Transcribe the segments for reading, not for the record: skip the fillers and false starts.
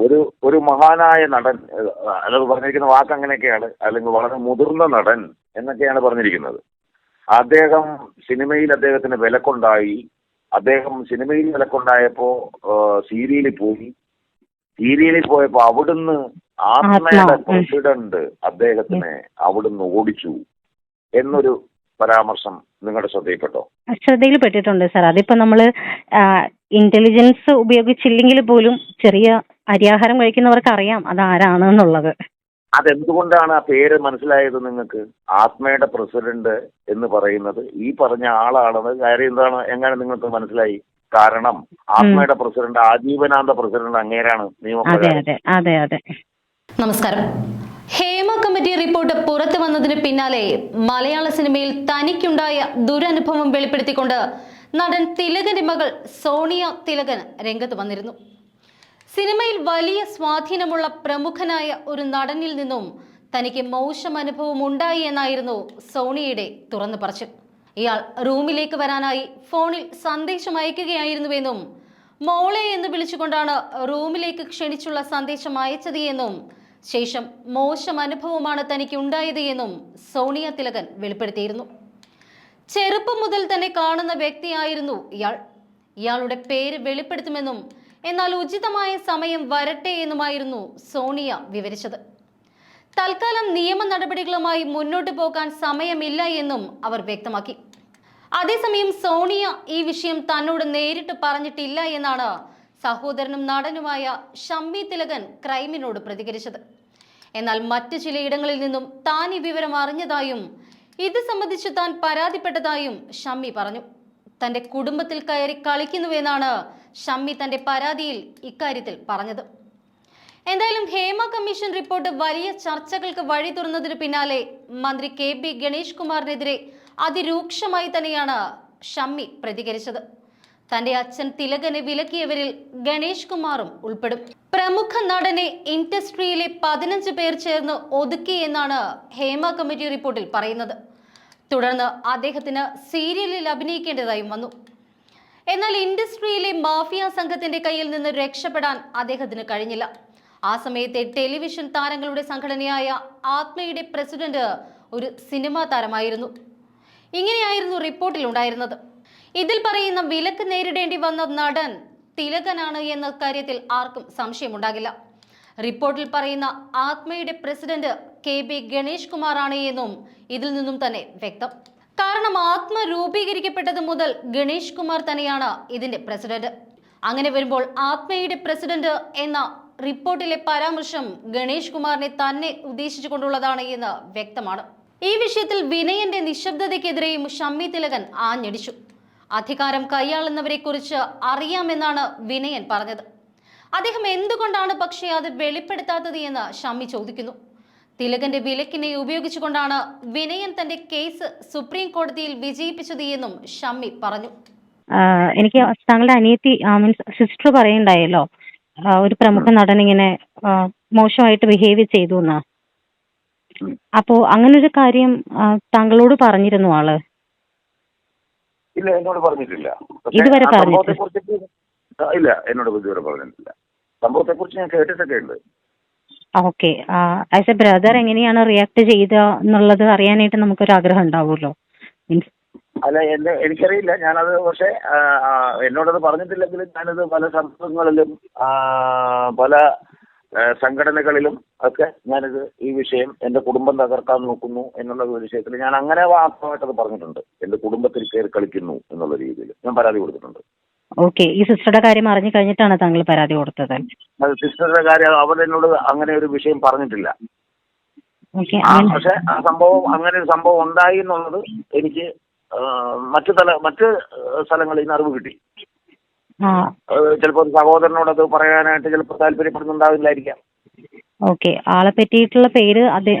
ഒരു ഒരു മഹാനായ നടൻ, അല്ലാതെ പറഞ്ഞിരിക്കുന്ന വാക്ക് അങ്ങനെയൊക്കെയാണ്, അല്ലെങ്കിൽ വളരെ മുതിർന്ന നടൻ എന്നൊക്കെയാണ് പറഞ്ഞിരിക്കുന്നത്. അദ്ദേഹം സിനിമയിൽ അദ്ദേഹത്തിന് വിലക്കുണ്ടായി. അദ്ദേഹം സിനിമയിൽ വിലക്കുണ്ടായപ്പോ സീരിയലിൽ പോയി. സീരിയലിൽ പോയപ്പോ അവിടുന്ന് ആത്മയുടെ പ്രസിഡന്റ് അദ്ദേഹത്തിനെ അവിടുന്ന് ഓടിച്ചു എന്നൊരു പരാമർശം നിങ്ങളുടെ ശ്രദ്ധയിൽപ്പെട്ടോ? ശ്രദ്ധയിൽപ്പെട്ടിട്ടുണ്ട് സാർ. അതിപ്പോ നമ്മള് ഇന്റലിജൻസ് ഉപയോഗിച്ചില്ലെങ്കിൽ പോലും ചെറിയ അരിയാഹാരം കഴിക്കുന്നവർക്ക് അറിയാം അതാരാണെന്നുള്ളത്. അതെന്തുകൊണ്ടാണ് ആ പേര് മനസ്സിലായത് നിങ്ങൾക്ക്? ആത്മയുടെ പ്രസിഡന്റ് എന്ന് പറയുന്നത് ഈ പറഞ്ഞ ആളാണെന്ന് കാര്യം എന്താണ്, എങ്ങനെ നിങ്ങൾക്ക് മനസ്സിലായി? കാരണം ആത്മയുടെ പ്രസിഡന്റ് ആജീവനാന്ത പ്രസിഡന്റ് അങ്ങേരാണ് നിയമപ്രകാരം. അതെ അതെ. നമസ്കാരം. ഹേമ കമ്മിറ്റി റിപ്പോർട്ട് പുറത്തു വന്നതിന് പിന്നാലെ മലയാള സിനിമയിൽ തനിക്കുണ്ടായ ദുരനുഭവം വെളിപ്പെടുത്തിക്കൊണ്ട് നടൻ തിലകന്റെ മകൾ സോണിയ തിലകൻ രംഗത്ത് വന്നിരുന്നു. സിനിമയിൽ വലിയ സ്വാധീനമുള്ള പ്രമുഖനായ ഒരു നടനിൽ നിന്നും തനിക്ക് മോശം അനുഭവം ഉണ്ടായി എന്നായിരുന്നു സോണിയയുടെ തുറന്നു പറച്ചിൽ. ഇയാൾ റൂമിലേക്ക് വരാനായി ഫോണിൽ സന്ദേശം അയക്കുകയായിരുന്നുവെന്നും മോളെ എന്ന് വിളിച്ചുകൊണ്ടാണ് റൂമിലേക്ക് ക്ഷണിച്ചുള്ള സന്ദേശം അയച്ചത് എന്നും ശേഷം മോശം അനുഭവമാണ് തനിക്ക് ഉണ്ടായത് എന്നും സോണിയ തിലകൻ വെളിപ്പെടുത്തിയിരുന്നു. ചെറുപ്പം മുതൽ തന്നെ കാണുന്ന വ്യക്തിയായിരുന്നു ഇയാളുടെ പേര് വെളിപ്പെടുത്തുമെന്നും എന്നാൽ ഉചിതമായ സമയം വരട്ടെ എന്നുമായിരുന്നു സോണിയ വിവരിച്ചത്. തൽക്കാലം നിയമ നടപടികളുമായി മുന്നോട്ട് പോകാൻ സമയമില്ല എന്നും അവർ വ്യക്തമാക്കി. അതേസമയം സോണിയ ഈ വിഷയം തന്നോട് നേരിട്ട് പറഞ്ഞിട്ടില്ല എന്നാണ് സഹോദരനും നടനുമായ ഷമ്മി തിലകൻ ക്രൈമിനോട് പ്രതികരിച്ചത്. എന്നാൽ മറ്റു ചിലയിടങ്ങളിൽ നിന്നും താൻ ഈ വിവരം അറിഞ്ഞതായും ഇത് സംബന്ധിച്ച് താൻ പരാതിപ്പെട്ടതായും ഷമ്മി പറഞ്ഞു. തന്റെ കുടുംബത്തിൽ കയറി കളിക്കുന്നുവെന്നാണ് ഷമ്മി തന്റെ പരാതിയിൽ ഇക്കാര്യത്തിൽ പറഞ്ഞത്. എന്തായാലും ഹേമ കമ്മീഷൻ റിപ്പോർട്ട് വലിയ ചർച്ചകൾക്ക് വഴി തുറന്നതിന് പിന്നാലെ മന്ത്രി KP ഗണേഷ് കുമാറിനെതിരെ അതിരൂക്ഷമായി തന്നെയാണ് ഷമ്മി പ്രതികരിച്ചത്. തന്റെ അച്ഛൻ തിലകനെ വിലക്കിയവരിൽ ഗണേഷ് കുമാറും ഉൾപ്പെടും. പ്രമുഖ നടനെ ഇൻഡസ്ട്രിയിലെ 15 പേർ ചേർന്ന് ഒതുക്കി എന്നാണ് ഹേമ കമ്മിറ്റി റിപ്പോർട്ടിൽ പറയുന്നത്. തുടർന്ന് അദ്ദേഹത്തിന് സീരിയലിൽ അഭിനയിക്കേണ്ടതായും വന്നു. എന്നാൽ ഇൻഡസ്ട്രിയിലെ മാഫിയ സംഘത്തിന്റെ കയ്യിൽ നിന്ന് രക്ഷപ്പെടാൻ അദ്ദേഹത്തിന് കഴിഞ്ഞില്ല. ആ സമയത്തെ ടെലിവിഷൻ താരങ്ങളുടെ സംഘടനയായ ആത്മയുടെ പ്രസിഡന്റ് ഒരു സിനിമാ താരമായിരുന്നു. ഇങ്ങനെയായിരുന്നു റിപ്പോർട്ടിൽ ഉണ്ടായിരുന്നത്. ഇതിൽ പറയുന്ന വിലക്ക് നേരിടേണ്ടി വന്ന നടൻ തിലകനാണ് എന്ന കാര്യത്തിൽ ആർക്കും സംശയമുണ്ടാകില്ല. റിപ്പോർട്ടിൽ പറയുന്ന ആത്മയുടെ പ്രസിഡന്റ് KP ഗണേഷ് കുമാറാണ് എന്നും ഇതിൽ നിന്നും തന്നെ വ്യക്തം. കാരണം ആത്മ രൂപീകരിക്കപ്പെട്ടത് മുതൽ ഗണേഷ് കുമാർ തന്നെയാണ് ഇതിന്റെ പ്രസിഡന്റ്. അങ്ങനെ വരുമ്പോൾ ആത്മയുടെ പ്രസിഡന്റ് എന്ന റിപ്പോർട്ടിലെ പരാമർശം ഗണേഷ് കുമാറിനെ തന്നെ ഉദ്ദേശിച്ചുകൊണ്ടുള്ളതാണ് എന്ന് വ്യക്തമാണ്. ഈ വിഷയത്തിൽ വിനയന്റെ നിശബ്ദതയ്ക്കെതിരെയും ഷമ്മി തിലകൻ ആഞ്ഞടിച്ചു. അധികാരം കൈയാളുന്നവരെ കുറിച്ച് അറിയാമെന്നാണ് വിനയൻ പറഞ്ഞത്. അദ്ദേഹം എന്തുകൊണ്ടാണ് പക്ഷേ അത് വെളിപ്പെടുത്താത്തത് എന്ന് ഷമ്മി ചോദിക്കുന്നു. തിലകന്റെ വിലക്കിനെ ഉപയോഗിച്ചുകൊണ്ടാണ് വിനയൻ തന്റെ കേസ് സുപ്രീം കോടതിയിൽ വിജയിപ്പിച്ചത് എന്നും ഷമ്മി പറഞ്ഞു. എനിക്ക് താങ്കളുടെ അനിയത്തി മീൻസ് സിസ്റ്റർ പറയുണ്ടായല്ലോ ഒരു പ്രമുഖ നടൻ ഇങ്ങനെ മോശമായിട്ട് ബിഹേവ് ചെയ്തു എന്നാ. അപ്പോ അങ്ങനൊരു കാര്യം താങ്കളോട് പറഞ്ഞിരുന്നു ആള്? ഇല്ല, എന്നോട് പറഞ്ഞിട്ടില്ല. ഇതുവരെ പറഞ്ഞിട്ടില്ല. ഇല്ല, എന്നോട് ഇതുവരെ പറഞ്ഞിട്ടില്ല. സംഭവത്തെ കുറിച്ച് ഞാൻ കേട്ടിട്ടൊക്കെ ഉണ്ട്. ഓക്കെ. ആസ് എ ബ്രദർ എങ്ങനെയാണ് റിയാക്ട് ചെയ്ത എന്നുള്ളത് അറിയാനായിട്ട് നമുക്കൊരു ആഗ്രഹം ഉണ്ടാവുമല്ലോ. മീൻസ് അല്ല, എനിക്കറിയില്ല. ഞാനത് പക്ഷേ എന്നോടത് പറഞ്ഞിട്ടില്ലെങ്കിലും ഞാനത് പല സംഭവങ്ങളിലും പല സംഘടനകളിലും ഒക്കെ ഞാനിത് ഈ വിഷയം എൻ്റെ കുടുംബം തകർക്കാൻ നോക്കുന്നു എന്നുള്ള വിഷയത്തിൽ ഞാൻ അങ്ങനെ വാസ്തവമായിട്ടത് പറഞ്ഞിട്ടുണ്ട്. എൻ്റെ കുടുംബത്തിൽ കയറി കളിക്കുന്നു എന്നുള്ള രീതിയിൽ ഞാൻ പരാതി കൊടുത്തിട്ടുണ്ട്. ഓക്കെ. ഈ സിസ്റ്ററുടെ കാര്യം അറിഞ്ഞു കഴിഞ്ഞിട്ടാണ് താങ്കൾ പരാതി കൊടുത്തത്? അത് സിസ്റ്ററുടെ കാര്യം അവരെന്നോട് അങ്ങനെ ഒരു വിഷയം പറഞ്ഞിട്ടില്ല. പക്ഷെ ആ സംഭവം, അങ്ങനെ ഒരു സംഭവം ഉണ്ടായി എന്നുള്ളത് എനിക്ക് മറ്റു സ്ഥലങ്ങളിൽ നിന്ന് അറിവ് കിട്ടി. ചിലപ്പോൾ സഹോദരനോടത് പറയാനായിട്ട് ചിലപ്പോൾ താല്പര്യപ്പെടുന്നുണ്ടാവില്ലായിരിക്കാം. ഓക്കെ. ആളെ പറ്റിയിട്ടുള്ള പേര്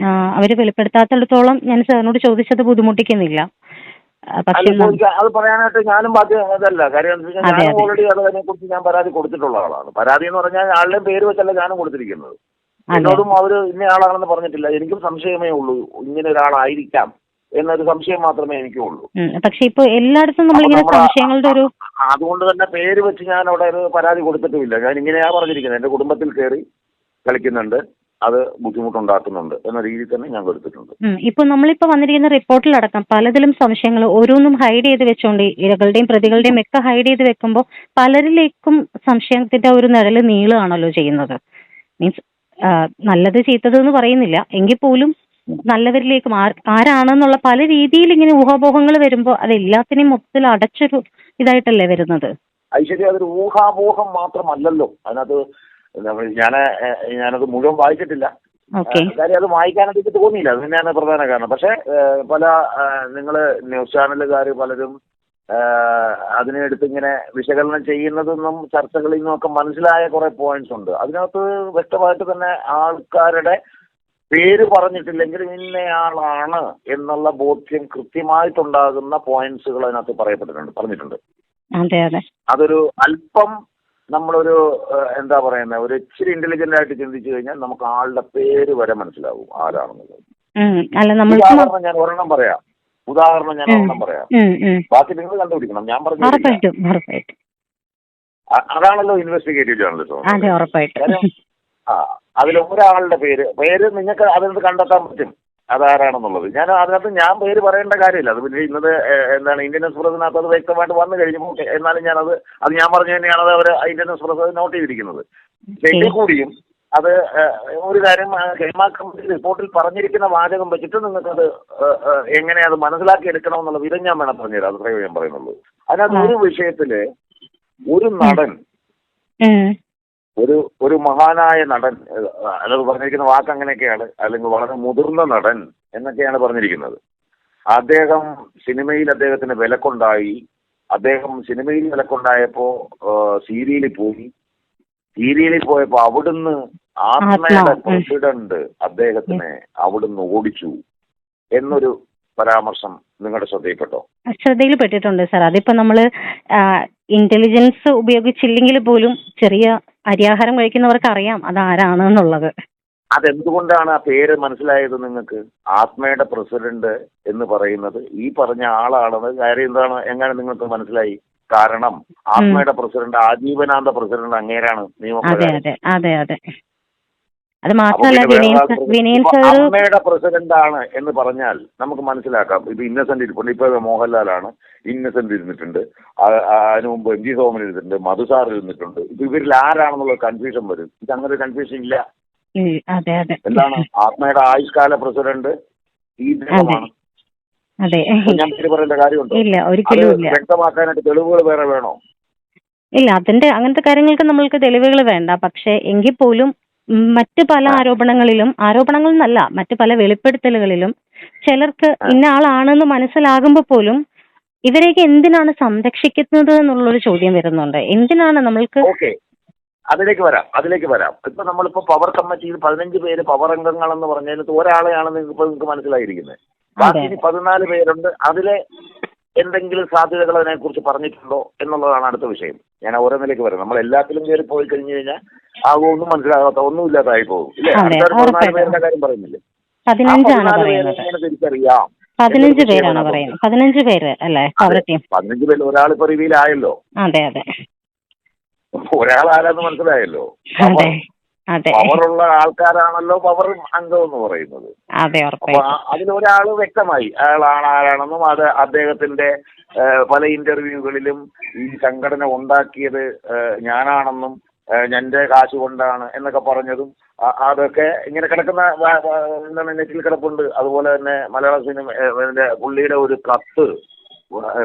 അവര് വെളിപ്പെടുത്താത്തിടത്തോളം ഞാൻ സാറിനോട് ചോദിച്ചത് ബുദ്ധിമുട്ടിക്കുന്നില്ല. അത് പറയാനായിട്ട് ഞാനും ബാധ്യതല്ല. കാര്യം ഞാൻ ഓൾറെഡി അതിനെ കുറിച്ച് ഞാൻ പരാതി കൊടുത്തിട്ടുള്ള ആളാണ്. പരാതി എന്ന് പറഞ്ഞാൽ ആളുടെയും പേര് വെച്ചല്ല ഞാനും കൊടുത്തിരിക്കുന്നത്. എന്നോടും അവര് ഇന്ന ആളാണെന്ന് പറഞ്ഞിട്ടില്ല. എനിക്കും സംശയമേ ഉള്ളൂ ഇങ്ങനെ ഒരാളായിരിക്കാം എന്നൊരു സംശയം മാത്രമേ എനിക്കുള്ളൂ. പക്ഷെ ഇപ്പൊ എല്ലായിടത്തും നമ്മളിങ്ങനെ സംശയങ്ങളുടെ ഒരു അതുകൊണ്ട് തന്നെ പേര് വെച്ച് ഞാൻ അവിടെ ഒരു പരാതി കൊടുത്തിട്ടുമില്ല. ഞാൻ ഇങ്ങനെയാ പറഞ്ഞിരിക്കുന്നത്, എന്റെ കുടുംബത്തിൽ കയറി കളിക്കുന്നുണ്ട്, അത് ബുദ്ധിമുട്ടുണ്ടാക്കുന്നുണ്ട് എന്ന രീതിയിൽ തന്നെ ഞാൻ കൊടുത്തിട്ടുണ്ട്. ഇപ്പൊ നമ്മളിപ്പോ വന്നിരിക്കുന്ന റിപ്പോർട്ടിലടക്കം പലതിലും സംശയങ്ങൾ ഓരോന്നും ഹൈഡ് ചെയ്ത് വെച്ചോണ്ട് ഇരകളുടെയും പ്രതികളുടെയും ഒക്കെ ഹൈഡ് ചെയ്ത് വെക്കുമ്പോൾ പലരിലേക്കും സംശയത്തിന്റെ ഒരു നിഴല് നീളുകയാണല്ലോ ചെയ്യുന്നത്. മീൻസ് നല്ലത് ചീത്തത് എന്ന് പറയുന്നില്ല, എങ്കിൽ പോലും നല്ലവരിലേക്കും ആരാണെന്നുള്ള പല രീതിയിൽ ഇങ്ങനെ ഊഹാപോഹങ്ങൾ വരുമ്പോൾ അത് എല്ലാത്തിനെയും മൊത്തത്തിൽ അടച്ചൊരു ഇതായിട്ടല്ലേ വരുന്നത്. ഐശ്വര്യ, അതൊരു ഊഹാപോഹം മാത്രമല്ലല്ലോ. അതിനകത്ത് ഞാനത് മുഴുവൻ വായിച്ചിട്ടില്ല. കാര്യം അത് വായിക്കാനായിട്ട് എനിക്ക് തോന്നിയില്ല, അത് തന്നെയാണ് പ്രധാന കാരണം. പക്ഷെ പല നിങ്ങള് ന്യൂസ് ചാനലുകാർ പലരും അതിനെടുത്ത് ഇങ്ങനെ വിശകലനം ചെയ്യുന്നതെന്നും ചർച്ചകളിൽ നിന്നും ഒക്കെ മനസ്സിലായ കുറെ പോയിന്റ്സ് ഉണ്ട്. അതിനകത്ത് വ്യക്തമായിട്ട് തന്നെ ആൾക്കാരുടെ പേര് പറഞ്ഞിട്ടില്ലെങ്കിൽ ഇന്നയാളാണ് എന്നുള്ള ബോധ്യം കൃത്യമായിട്ടുണ്ടാകുന്ന പോയിന്റ്സുകൾ അതിനകത്ത് പറഞ്ഞിട്ടുണ്ട്. അതൊരു അല്പം നമ്മളൊരു എന്താ പറയുന്നത്, ഒരു ഇച്ചിരി ഇന്റലിജന്റ് ആയിട്ട് ചിന്തിച്ചു കഴിഞ്ഞാൽ നമുക്ക് ആളുടെ പേര് വരെ മനസ്സിലാവും ആരാണെന്നുള്ളത്. ഞാൻ ഒരെണ്ണം പറയാം. ബാക്കി നിങ്ങൾ കണ്ടുപിടിക്കണം. ഞാൻ പറഞ്ഞു അതാണല്ലോ ഇൻവെസ്റ്റിഗേറ്റീവ് ജേർണലിസം. അതിൽ ഒരാളുടെ പേര് നിങ്ങൾക്ക് അതിനകത്ത് കണ്ടെത്താൻ പറ്റും അതാരാണെന്നുള്ളത്. ഞാൻ പേര് പറയേണ്ട കാര്യമില്ല. അത് പിന്നെ ഇന്നത് എന്താണ് ഇന്ത്യൻ എക്സ്പ്രസിനകത്ത് അത് വ്യക്തമായിട്ട് വന്നു കഴിഞ്ഞപ്പോൾ എന്നാലും അത് ഞാൻ പറഞ്ഞു തന്നെയാണ് അത് അവർ ഇന്ത്യൻ എക്സ്പ്രസ് നോട്ട് ചെയ്തിരിക്കുന്നത്. എങ്കിൽ കൂടിയും അത് ഒരു കാര്യം ഹേമ കമ്മിറ്റി റിപ്പോർട്ടിൽ പറഞ്ഞിരിക്കുന്ന വാചകം വെച്ചിട്ട് നിങ്ങൾക്കത് എങ്ങനെ അത് മനസ്സിലാക്കി എടുക്കണമെന്നുള്ള വിധം ഞാൻ വേണം പറഞ്ഞുതരാം. അത് അത്രയും ഞാൻ പറയുന്നുള്ളൂ. അതിനകത്ത് ഒരു വിഷയത്തില് ഒരു നടൻ, ഒരു മഹാനായ നടൻ, അല്ലാതെ പറഞ്ഞിരിക്കുന്ന വാക്ക് അങ്ങനെയൊക്കെയാണ്, അല്ലെങ്കിൽ വളരെ മുതിർന്ന നടൻ എന്നൊക്കെയാണ് പറഞ്ഞിരിക്കുന്നത്. അദ്ദേഹം സിനിമയിൽ അദ്ദേഹത്തിന് വിലക്കുണ്ടായി. അദ്ദേഹം സിനിമയിൽ വിലക്കുണ്ടായപ്പോ സീരിയലിൽ പോയപ്പോ അവിടുന്ന് ആത്മയുടെ പ്രസിഡന്റ് അദ്ദേഹത്തിനെ അവിടുന്ന് ഓടിച്ചു എന്നൊരു പരാമർശം നിങ്ങളുടെ ശ്രദ്ധയിൽപ്പെട്ടോ? ശ്രദ്ധയിൽപ്പെട്ടിട്ടുണ്ട് സാർ. അതിപ്പോ നമ്മള് ഇന്റലിജൻസ് ഉപയോഗിച്ചില്ലെങ്കിൽ പോലും ചെറിയ അരിയാഹാരം കഴിക്കുന്നവർക്ക് അറിയാം അതാരാണെന്നുള്ളത്. അതെന്തുകൊണ്ടാണ് ആ പേര് മനസ്സിലായത് നിങ്ങൾക്ക്? ആത്മയുടെ പ്രസിഡന്റ് എന്ന് പറയുന്നത് ഈ പറഞ്ഞ ആളാണെന്ന് കാര്യം എന്താണ്, എങ്ങനെ നിങ്ങൾക്ക് മനസ്സിലായി? കാരണം ആത്മയുടെ പ്രസിഡന്റ് ആജീവനാന്ത പ്രസിഡന്റ് അങ്ങേരാണ് നിയമപ്രകാരം. അത് മാത്രമല്ല അമ്മയുടെ പ്രസിഡന്റ് ആണ് എന്ന് പറഞ്ഞാൽ നമുക്ക് മനസ്സിലാക്കാം. ഇപ്പൊ ഇന്നസെന്റ് ഇരിപ്പുണ്ട്, ഇപ്പൊ മോഹൻലാലാണ്, ഇന്നസെന്റ് ഇരുന്നിട്ടുണ്ട്, അതിനു മുമ്പ് എം ജി സോമൻ ഇരുന്നിട്ടുണ്ട്, മധുസാർ ഇരുന്നിട്ടുണ്ട്. ഇപ്പൊ ഇവരിൽ ആരാണെന്നുള്ള കൺഫ്യൂഷൻ വരും. ഇത് അങ്ങനെ കൺഫ്യൂഷൻ ഇല്ല. എന്താണ് ആത്മയുടെ ആയുഷ്കാല പ്രസിഡന്റ് ഈ ദേഹമാണ്. ഞാൻ പേര് പറയേണ്ട കാര്യമുണ്ടോ? വ്യക്തമാക്കാനായിട്ട് തെളിവുകൾ വേറെ വേണോ? ഇല്ല, അങ്ങനത്തെ കാര്യങ്ങൾക്ക് നമ്മൾക്ക് തെളിവുകൾ വേണ്ട. പക്ഷെ എങ്കിൽ പോലും മറ്റു പല ആരോപണങ്ങൾ എന്നല്ല, മറ്റു പല വെളിപ്പെടുത്തലുകളിലും ചിലർക്ക് ഇന്ന ആളാണെന്ന് മനസ്സിലാകുമ്പോൾ പോലും ഇവരെയൊക്കെ എന്തിനാണ് സംരക്ഷിക്കുന്നത് എന്നുള്ളൊരു ചോദ്യം വരുന്നുണ്ട്. എന്തിനാണ് നമ്മൾക്ക്? അതിലേക്ക് വരാം. ഇപ്പൊ നമ്മളിപ്പോ പവർ കമ്മിറ്റിയിൽ 15 പേര് പവർ അംഗങ്ങളെന്ന് പറഞ്ഞതിനകത്ത് ഒരാളെയാണ് നിങ്ങൾക്ക് മനസ്സിലായിരിക്കുന്നത്. ബാക്കി 14 പേരുണ്ട്. അതിലെ എന്തെങ്കിലും സാധ്യതകൾ അതിനെ കുറിച്ച് പറഞ്ഞിട്ടുണ്ടോ എന്നുള്ളതാണ് അടുത്ത വിഷയം. ഞാൻ ഓരോന്നിലേക്ക് വരാം. നമ്മൾ എല്ലാത്തിലും കയറി പോയി കഴിഞ്ഞു കഴിഞ്ഞാൽ ഒന്നും മനസ്സിലാകാത്ത ഒന്നും ഇല്ലാതായി പോകും. ഇല്ലേ? 14 പേരുടെ കാര്യം പറയുന്നില്ലേ? 15 തിരിച്ചറിയാം. 15 പേരാണ് പറയുന്നത്. 15 പേര് അല്ലേ? 15 പേര് ഒരാളിപ്പോ റിവീലായല്ലോ. ഒരാളാരാന്ന് മനസ്സിലായല്ലോ. പവറുള്ള ആൾക്കാരാണല്ലോ പവർ അംഗം എന്ന് പറയുന്നത്. അപ്പൊ അതിലൊരാള് വ്യക്തമായി അയാളാണ് ആരാണെന്നും അത് അദ്ദേഹത്തിന്റെ പല ഇന്റർവ്യൂകളിലും ഈ സംഘടന ഉണ്ടാക്കിയത് ഞാനാണെന്നും എന്റെ കാശ് കൊണ്ടാണ് എന്നൊക്കെ പറഞ്ഞതും അതൊക്കെ ഇങ്ങനെ കിടക്കുന്ന എന്താണ് നെറ്റിൽ കിടപ്പുണ്ട്. അതുപോലെ തന്നെ മലയാള സിനിമ പുള്ളിയുടെ ഒരു കത്ത്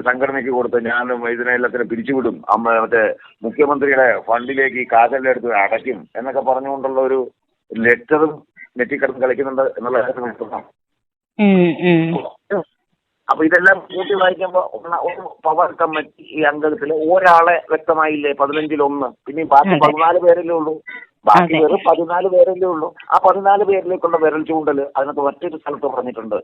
സംഘടനയ്ക്ക് കൊടുത്ത് ഞാനും ഇതിനെല്ലാത്തിനും പിരിച്ചുവിടും, മറ്റേ മുഖ്യമന്ത്രിയുടെ ഫണ്ടിലേക്ക് ഈ കാശെല്ലാം എടുത്ത് അടയ്ക്കും എന്നൊക്കെ പറഞ്ഞുകൊണ്ടുള്ള ഒരു ലെറ്ററും നെറ്റിക്കിടന്ന് കളിക്കുന്നുണ്ട് എന്നുള്ള കാര്യം മനസ്സിലാക്കാം. അപ്പൊ ഇതെല്ലാം കൂട്ടി വായിക്കുമ്പോ ഒരു പവർ കമ്മിറ്റി ഈ അംഗത്തില് ഒരാളെ വ്യക്തമായില്ലേ? 15-ൽ 1. പിന്നെ ബാക്കി 14 പേരല്ലേ ഉള്ളൂ. ബാക്കി വെറും 14 പേരല്ലേ ഉള്ളൂ. ആ 14 പേരിലേക്കുള്ള വിരൽ ചൂണ്ടല് അതിനകത്ത് മറ്റൊരു സ്ഥലത്ത് പറഞ്ഞിട്ടുണ്ട്.